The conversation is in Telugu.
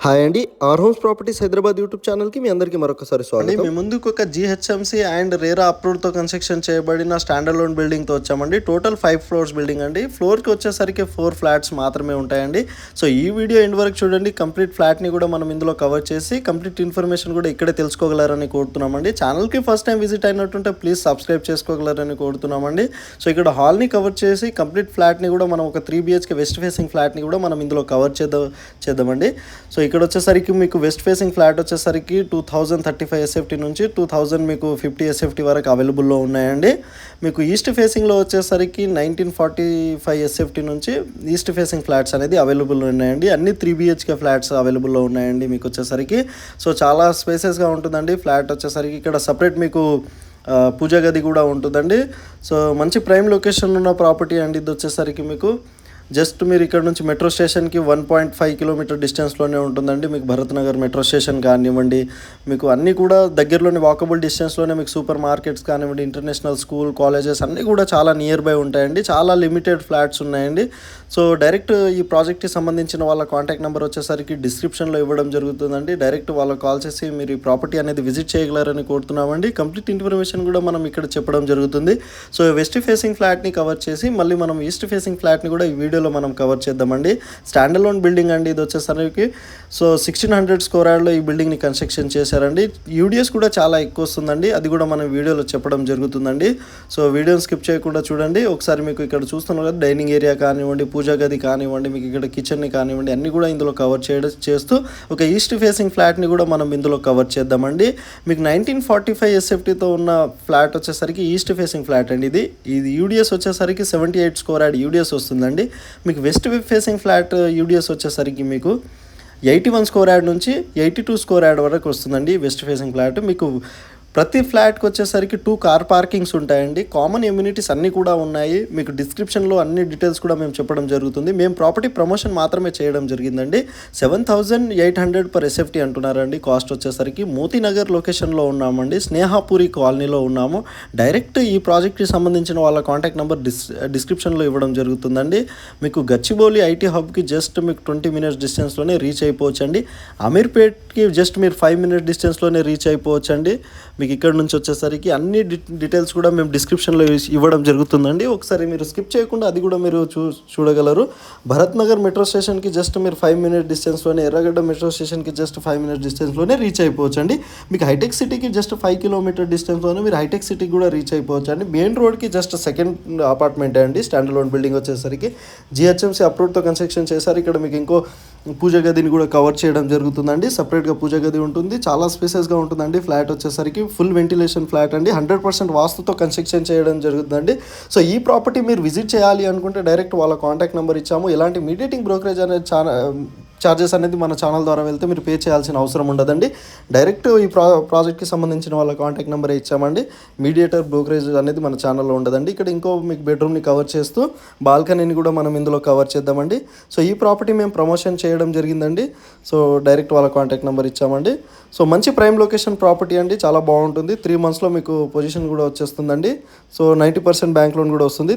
హాయ్ అండి. R Homes properties Hyderabad YouTube ఛానల్‌కి మీ అందరికీ మరొకసారి స్వాగతం. మీ ముందుకు ఒక జీహెచ్ఎంసీ అండ్ రేరా అప్రూవ్డ్తో కన్స్ట్రక్షన్ చేయబడిన స్టాండర్డ్ లోన్ బిల్డింగ్తో వచ్చామండి. టోటల్ 5 ఫ్లోర్స్ బిల్డింగ్ అండి. ఫ్లోర్కి వచ్చేసరికి 4 ఫ్లాట్స్ మాత్రమే ఉంటాయండి. సో ఈ వీడియో ఎండ్ వరకు చూడండి. కంప్లీట్ ఫ్లాట్ని కూడా మనం ఇందులో కవర్ చేసి కంప్లీట్ ఇన్ఫర్మేషన్ కూడా ఇక్కడే తెలుసుకోగలరని కోరుతున్నామండి. ఛానల్కి ఫస్ట్ టైం విజిట్ అయినట్టుంటే ప్లీజ్ సబ్స్క్రైబ్ చేసుకోగలరని కోరుతున్నామండి. సో ఇక్కడ హాల్ని కవర్ చేసి కంప్లీట్ ఫ్లాట్ని కూడా మనం ఒక 3 BHK వెస్ట్ ఫేసింగ్ ఫ్లాట్ని కూడా మనం ఇందులో కవర్ చేద్దామండి. సో ఇక్కడ వచ్చేసరికి మీకు వెస్ట్ ఫేసింగ్ ఫ్లాట్ వచ్చేసరికి 2035 SFT నుంచి 2050 SFT వరకు అవైలబుల్లో ఉన్నాయండి. మీకు ఈస్ట్ ఫేసింగ్లో వచ్చేసరికి 1945 SFT నుంచి ఈస్ట్ ఫేసింగ్ ఫ్లాట్స్ అనేది అవైలబుల్ ఉన్నాయండి. అన్ని 3 BHK ఫ్లాట్స్ అవైలబుల్లో ఉన్నాయండి మీకు వచ్చేసరికి. సో చాలా స్పేసెస్గా ఉంటుందండి ఫ్లాట్ వచ్చేసరికి. ఇక్కడ సపరేట్ మీకు పూజా గది కూడా ఉంటుందండి. సో మంచి ప్రైమ్ లొకేషన్ ఉన్న ప్రాపర్టీ అండి ఇది వచ్చేసరికి. మీకు జస్ట్ మీరు ఇక్కడ నుంచి మెట్రో స్టేషన్కి 1.5 కిలోమీటర్ డిస్టెన్స్లోనే ఉంటుందండి. మీకు భరత్ నగర్ మెట్రో స్టేషన్ కానివ్వండి, మీకు అన్నీ కూడా దగ్గరలోనే వాకబుల్ డిస్టెన్స్లోనే మీకు సూపర్ మార్కెట్స్ కానివ్వండి, ఇంటర్నేషనల్ స్కూల్ కాలేజెస్ అన్నీ కూడా చాలా నియర్ బై ఉంటాయండి. చాలా లిమిటెడ్ ఫ్లాట్స్ ఉన్నాయండి. సో డైరెక్ట్ ఈ ప్రాజెక్ట్కి సంబంధించిన వాళ్ళ కాంటాక్ట్ నెంబర్ వచ్చేసరికి డిస్క్రిప్షన్లో ఇవ్వడం జరుగుతుందండి. డైరెక్ట్ వాళ్ళకి కాల్ చేసి మీరు ఈ ప్రాపర్టీ అనేది విజిట్ చేయగలరని కోరుతున్నామండి. కంప్లీట్ ఇన్ఫర్మేషన్ కూడా మనం ఇక్కడ చెప్పడం జరుగుతుంది. సో వెస్ట్ ఫేసింగ్ ఫ్లాట్ని కవర్ చేసి మళ్ళీ మనం ఈస్ట్ ఫేసింగ్ ఫ్లాట్ని కూడా ఈ వీడియోలో మనం కవర్ చేద్దామండి. స్టాండర్డ్ లోన్ బిల్డింగ్ అండి ఇది వచ్చేసరికి. సో 1600 స్క్వేర్ యార్డ్లో ఈ బిల్డింగ్ని కన్స్ట్రక్షన్ చేశారండి. యూడిఎస్ కూడా చాలా ఎక్కువ వస్తుందండి. అది కూడా మనం వీడియోలో చెప్పడం జరుగుతుందండి. సో వీడియోని స్కిప్ చేయకుండా చూడండి. ఒకసారి మీకు ఇక్కడ చూస్తున్నాం కదా, డైనింగ్ ఏరియా కానివ్వండి, పూజా గది కానివ్వండి, మీకు ఇక్కడ కిచెన్ని కానివ్వండి, అన్నీ కూడా ఇందులో కవర్ చేస్తూ ఒక ఈస్ట్ ఫేసింగ్ ఫ్లాట్ని కూడా మనం ఇందులో కవర్ చేద్దామండి. మీకు 1945 SFTతో ఉన్న ఫ్లాట్ వచ్చేసరికి ఈస్ట్ ఫేసింగ్ ఫ్లాట్ అండి ఇది యూడిఎస్ వచ్చేసరికి 78 స్క్వేర్ యార్డ్ యూడిఎస్ వస్తుందండి. మీకు వెస్ట్ ఫేసింగ్ ఫ్లాట్ యూడిఎస్ వచ్చేసరికి మీకు 81 స్క్వేర్ యార్డ్ నుంచి 82 స్క్వేర్ యార్డ్ వరకు వస్తుందండి వెస్ట్ ఫేసింగ్ ఫ్లాట్. మీకు ప్రతి ఫ్లాట్కి వచ్చేసరికి 2 కార్ పార్కింగ్స్ ఉంటాయండి. కామన్ ఎమ్యూనిటీస్ అన్నీ కూడా ఉన్నాయి. మీకు డిస్క్రిప్షన్లో అన్ని డీటెయిల్స్ కూడా మేము చెప్పడం జరుగుతుంది. మేము ప్రాపర్టీ ప్రమోషన్ మాత్రమే చేయడం జరిగిందండి. 7,800 per SFT అంటున్నారండి. కాస్ట్ వచ్చేసరికి మోతీనగర్ లొకేషన్లో ఉన్నామండి. స్నేహాపురి కాలనీలో ఉన్నాము. డైరెక్ట్ ఈ ప్రాజెక్ట్కి సంబంధించిన వాళ్ళ కాంటాక్ట్ నెంబర్ డిస్క్రిప్షన్లో ఇవ్వడం జరుగుతుందండి. మీకు గచ్చిబౌలి ఐటీ హబ్కి జస్ట్ మీకు 20 minutes డిస్టెన్స్లోనే రీచ్ అయిపోవచ్చండి. అమీర్పేట్కి జస్ట్ మీరు 5 minutes డిస్టెన్స్లోనే రీచ్ అయిపోవచ్చండి. మీకు ఇక్కడ నుంచి వచ్చేసరికి అన్ని డీటెయిల్స్ కూడా మేము డిస్క్రిప్షన్లో ఇవ్వడం జరుగుతుందండి. ఒకసారి మీరు స్కిప్ చేయకుండా అది కూడా మీరు చూడగలరు. భరత్ నగర్ మెట్రో స్టేషన్కి జస్ట్ మీరు 5 minutes డిస్టెన్స్లోనే, ఎర్రగడ్డ మెట్రో స్టేషన్కి జస్ట్ 5 minutes డిస్టెన్స్లోనే రీచ్ అయిపోవచ్చండి. మీకు హైటెక్ సిటీకి జస్ట్ 5 కిలోమీటర్ డిస్టెన్స్లోనే మీరు హైటెక్ సిటీకి కూడా రీచ్ అయిపోవచ్చు అండి. మెయిన్ రోడ్కి జస్ట్ సెకండ్ అపార్ట్మెంటే అండి. స్టాండర్డ్ లోన్ బిల్డింగ్ వచ్చేసరికి GHMC అప్రూవ్డ్తో కన్స్ట్రక్షన్ చేశారు. ఇక్కడ మీకు ఇంకో పూజ గదిని కూడా కవర్ చేయడం జరుగుతుందండి. సపరేట్గా పూజ గది ఉంటుంది. చాలా స్పేసెస్గా ఉంటుందండి. ఫ్లాట్ వచ్చేసరికి ఫుల్ వెంటిలేషన్ ఫ్లాట్ అండి. 100% వాస్తుతో కన్స్ట్రక్షన్ చేయడం జరుగుతుందండి. సో ఈ ప్రాపర్టీ మీరు విజిట్ చేయాలి అనుకుంటే డైరెక్ట్ వాళ్ళ కాంటాక్ట్ నెంబర్ ఇచ్చాము. ఎలాంటి మీడియేటింగ్ బ్రోకరేజ్ అనేది చార్జెస్ అనేది మన ఛానల్ ద్వారా వెళ్తే మీరు పే చేయాల్సిన అవసరం ఉండదండి. డైరెక్ట్ ఈ ప్రాజెక్ట్కి సంబంధించిన వాళ్ళ కాంటాక్ట్ నెంబరే ఇచ్చామండి. మీడియేటర్ బ్రోకరేజ్ అనేది మన ఛానల్లో ఉండదండి. ఇక్కడ ఇంకో మీకు బెడ్రూమ్ని కవర్ చేస్తూ బాల్కనీని కూడా మనం ఇందులో కవర్ చేద్దామండి. సో ఈ ప్రాపర్టీ మేము ప్రమోషన్ చేయడం జరిగిందండి. సో డైరెక్ట్ వాళ్ళ కాంటాక్ట్ నెంబర్ ఇచ్చామండి. సో మంచి ప్రైమ్ లొకేషన్ ప్రాపర్టీ అండి. చాలా బాగుంటుంది. 3 monthsలో మీకు పొజిషన్ కూడా వచ్చేస్తుందండి. సో 90% బ్యాంక్ లోన్ కూడా వస్తుంది.